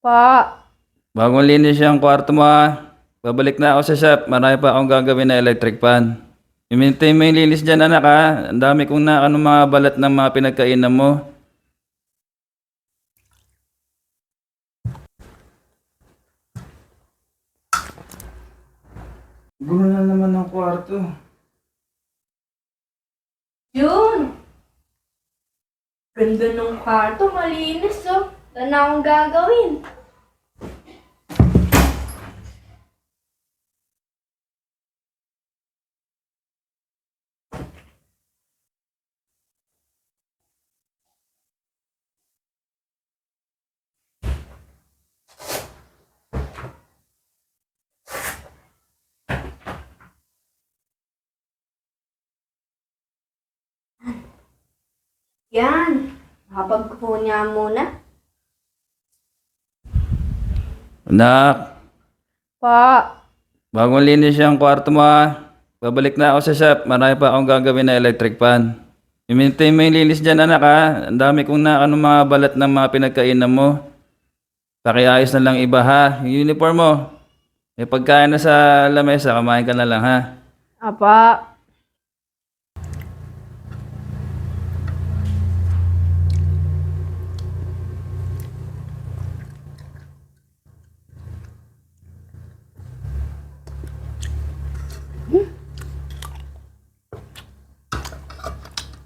Pa, Bagong linis yung kwarto mo ha. Babalik na ako sa shop. Marami pa akong gagawin na electric fan. I-maintain mo yung linis dyan anak ha. Ang dami kong nakano mga balat ng mga pinagkainan mo. Gulo na naman ng kwarto. Jun! Ganda ng kwarto, malinis oh. Wala na akong gagawin. Yan. Nakapagpunya muna. Anak, Pa, bagong linis yung kwarto mo ha. Babalik na ako sa shop. Marami pa akong gagawin na electric fan. I-maintain mo yung linis dyan anak ha. Ang dami kong nakano mga balat ng mga pinagkainan mo. Pakiayos na lang iba ha. Yung uniform mo. May pagkain na sa lamesa, kumain ka na lang ha. apa.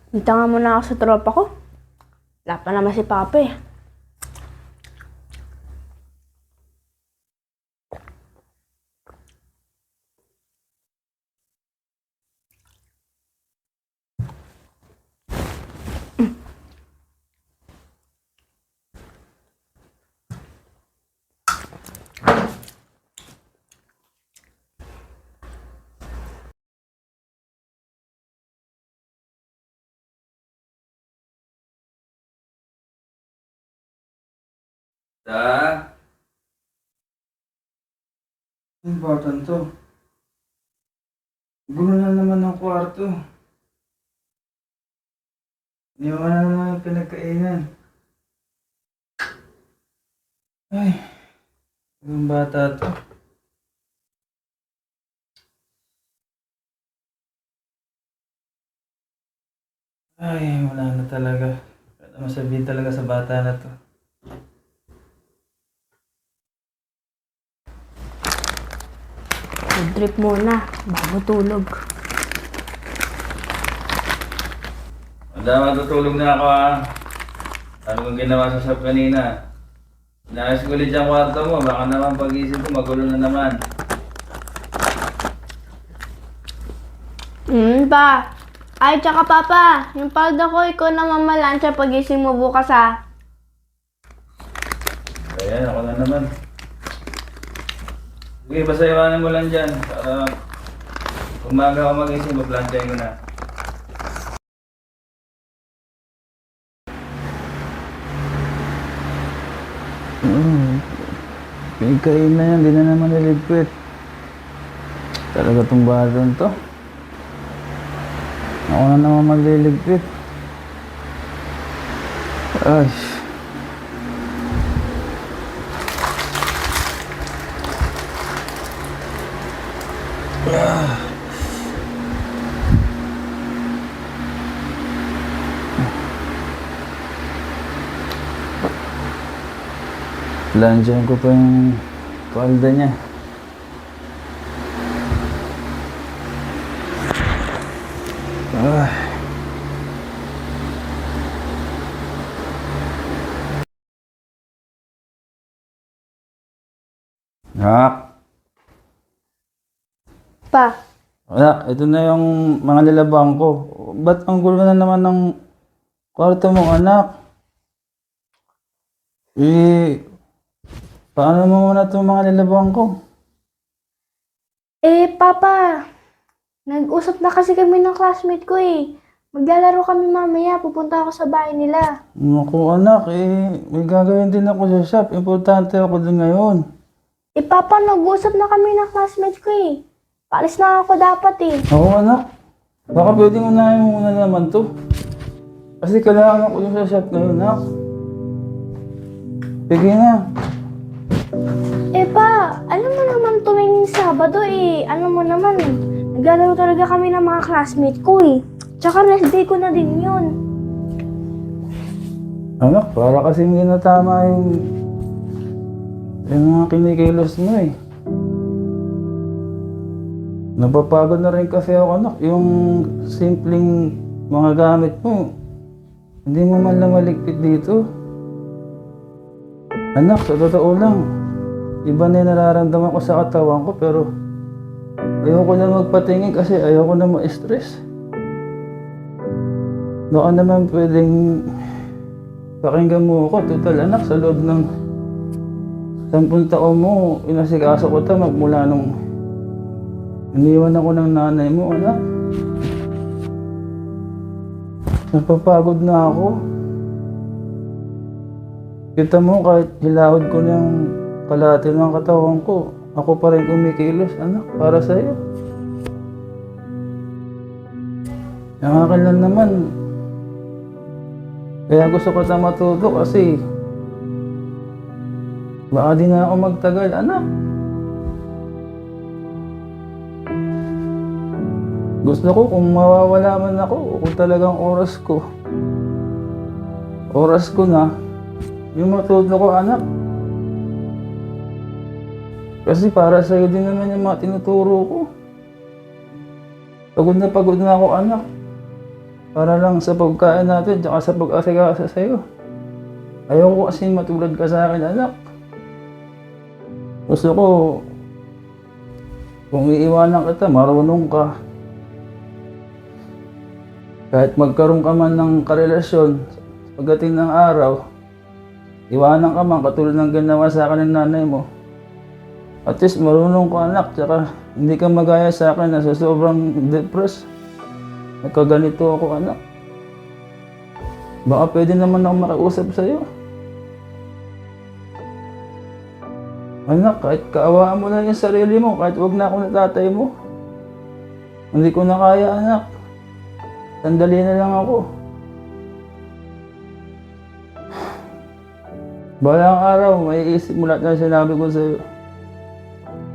Dito nga muna ako sa tropa ko. Wala pa naman si Papa eh. Da? Important to. Gulo na naman ng kwarto. Iniwan na naman yung pinagkainan. Ay, yung bata to. Ay, wala na talaga. Wala na masabihin talaga sa bata na to. Mag-drip muna, bago tulog. Wala, matutulog na ako ha. Ano kong ginawa sa shop kanina? Inayos ko ulit yung kwarto mo. Baka naman pag-isip ko magulo na naman. Pa. Ay, tsaka Papa, yung palda ko, ikaw na mamalansya pag-ising mo bukas ha. Ayan, ako na naman. Sige, basta iwanan mo lang dyan. Para umaga ako mag-isip, maplantyahin ko na. Pinagkain na yan, di na naman niligpit. Talaga tong baron to. Ako na naman magliligpit. Ay. Landiyan ko pa yung palda niya. Ay. Nak, Pa, anak, ito na yung mga nilabang ko. Ba't ang gulo na naman ng kwarto mo, anak? Paano mo muna itong mga nilabang ko? Papa, nag-usap na kasi kami ng classmate ko eh. Maglalaro kami mamaya, pupunta ako sa bahay nila. Naku anak, may gagawin din ako sa shop. Importante ako din ngayon. Papa, nag-usap na kami ng classmate ko eh. Paalis na ako dapat eh. Ako anak, baka pwedeng unahin mo muna naman to. Kasi kailangan ako dun sa shop ngayon, anak. Sige na. alam mo naman tuwing Sabado ano mo naman, naglalaro talaga kami ng mga classmate ko eh. Tsaka rest day ko na din yun. Anak, para kasi hindi na tama yung mga kinikilos mo eh. Napapagod na rin kasi ako, anak. Yung simpleng mga gamit mo, hindi mo man lang maligpit dito. Anak, sa totoo lang, iba na yung nararamdaman ko sa katawan ko, pero ayoko na magpatingin kasi ayoko na ma-stress. Baka naman pwedeng pakinggan mo ako. Total, anak, sa loob ng 10 taon mo, inasikaso ko ito magmula nung iniwan ako ng nanay mo, anak. Napapagod na ako. Kita mo, kahit hilawad ko ng kalahati ng katawan ko, ako pa rin kumikilos, anak, para sa'yo. Ang akin lang naman, kaya gusto ko na matuto kasi baka di na ako magtagal, anak. Gusto ko kung mawawala man ako, kung talagang oras ko na, yung matuto ko, anak. Kasi para sa'yo din naman yung mga tinuturo ko. Pagod na ako, anak. Para lang sa pagkain natin, tsaka sa pag-asikasa sa'yo. Ayoko kasi matulad ka sa akin, anak. Gusto ko, kung iiwanan kita, marunong ka. Kahit magkaroon ka man ng karelasyon, pagdating ng araw, iwanan ka man, katulad ng ginawa sa akin ng nanay mo. At least marunong ka, anak, tsaka hindi ka magaya sa akin na sa sobrang depressed. Nagkaganito ako, anak. Baka pwede naman ako makausap sa'yo. Anak, kahit kaawaan mo na yung sarili mo, kahit wag na ako na tatay mo. Hindi ko na kaya, anak. Sandali na lang ako. Balang araw, may isip mo lahat na sinabi ko sa'yo.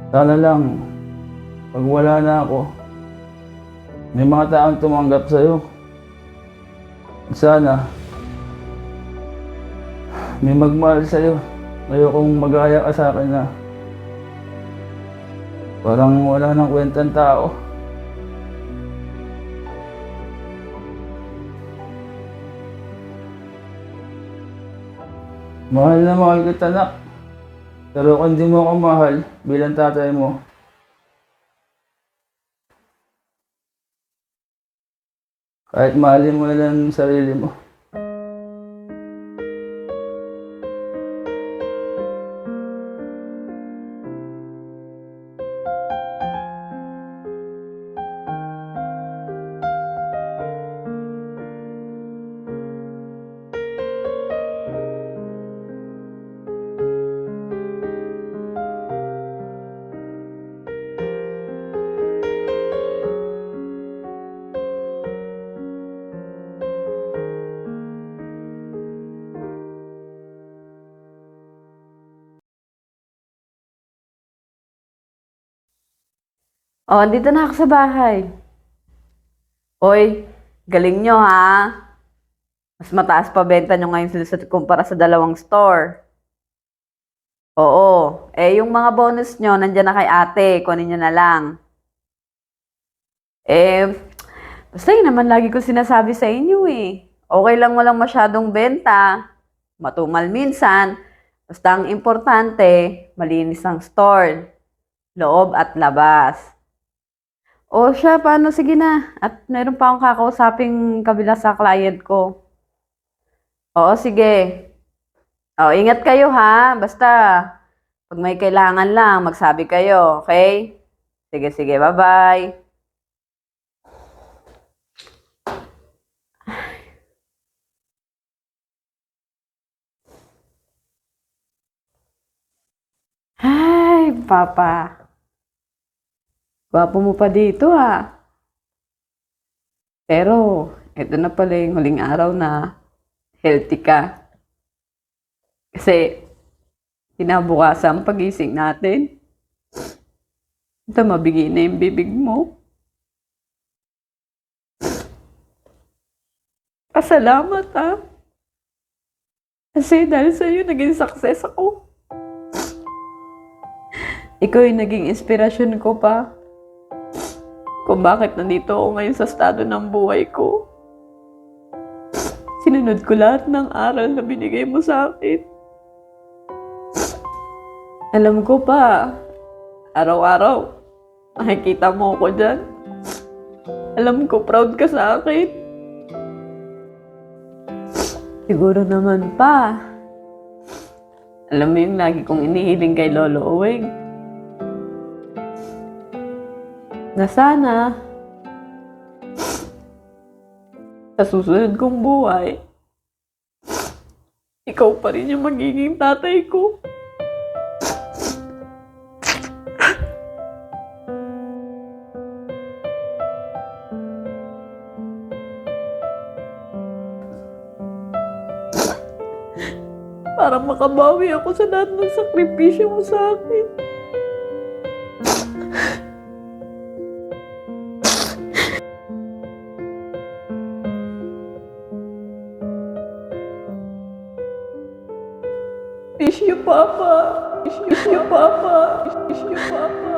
Sana lang, pag wala na ako, may mga taong tumanggap sa'yo. Sana, may magmahal sa'yo. Ayokong magaya ka sa akin na parang wala nang kwentang tao. Mahal na mahal kita, anak. Pero kung di mo ako mahal bilang tatay mo, kahit mahalin mo na lang ang sarili mo. Oh, andito na ako sa bahay. Hoy, galing nyo ha. Mas mataas pa benta nyo ngayon kumpara sa dalawang store. Oo, yung mga bonus nyo, nandyan na kay ate. Kunin nyo na lang. Basta yun naman lagi ko sinasabi sa inyo eh. Okay lang walang masyadong benta. Matumal minsan. Basta ang importante, malinis ang store. Loob at labas. O siya, paano? Sige na. At meron pa akong kakausaping kabila sa client ko. Oo, sige. O, ingat kayo ha. Basta, pag may kailangan lang, magsabi kayo. Okay? Sige, sige. Bye-bye. Ay, Papa. Gwapo mo pa dito ha. Pero, ito na pala yung huling araw na healthy ka. Kasi, kinabukasan pagising natin, Ito, mabigay na yung bibig mo. Pasalamat, ha? Kasi dahil sa'yo, naging success ako. Ikaw yung naging inspirasyon ko pa. Kung bakit nandito ako ngayon sa estado ng buhay ko. Sinunod ko lahat ng aral na binigay mo sa akin. Alam ko pa, araw-araw, nakikita mo ako dyan. Alam ko, proud ka sa akin. Siguro naman pa. Alam mo yung lagi kong inihiling kay Lolo Uwing. Na sana, sa susunod kong buhay, ikaw pa rin yung magiging tatay ko. Para makabawi ako sa lahat ng sakripisyo mo sa akin. Miss you, Papa. Miss you, Papa. Miss you, Papa.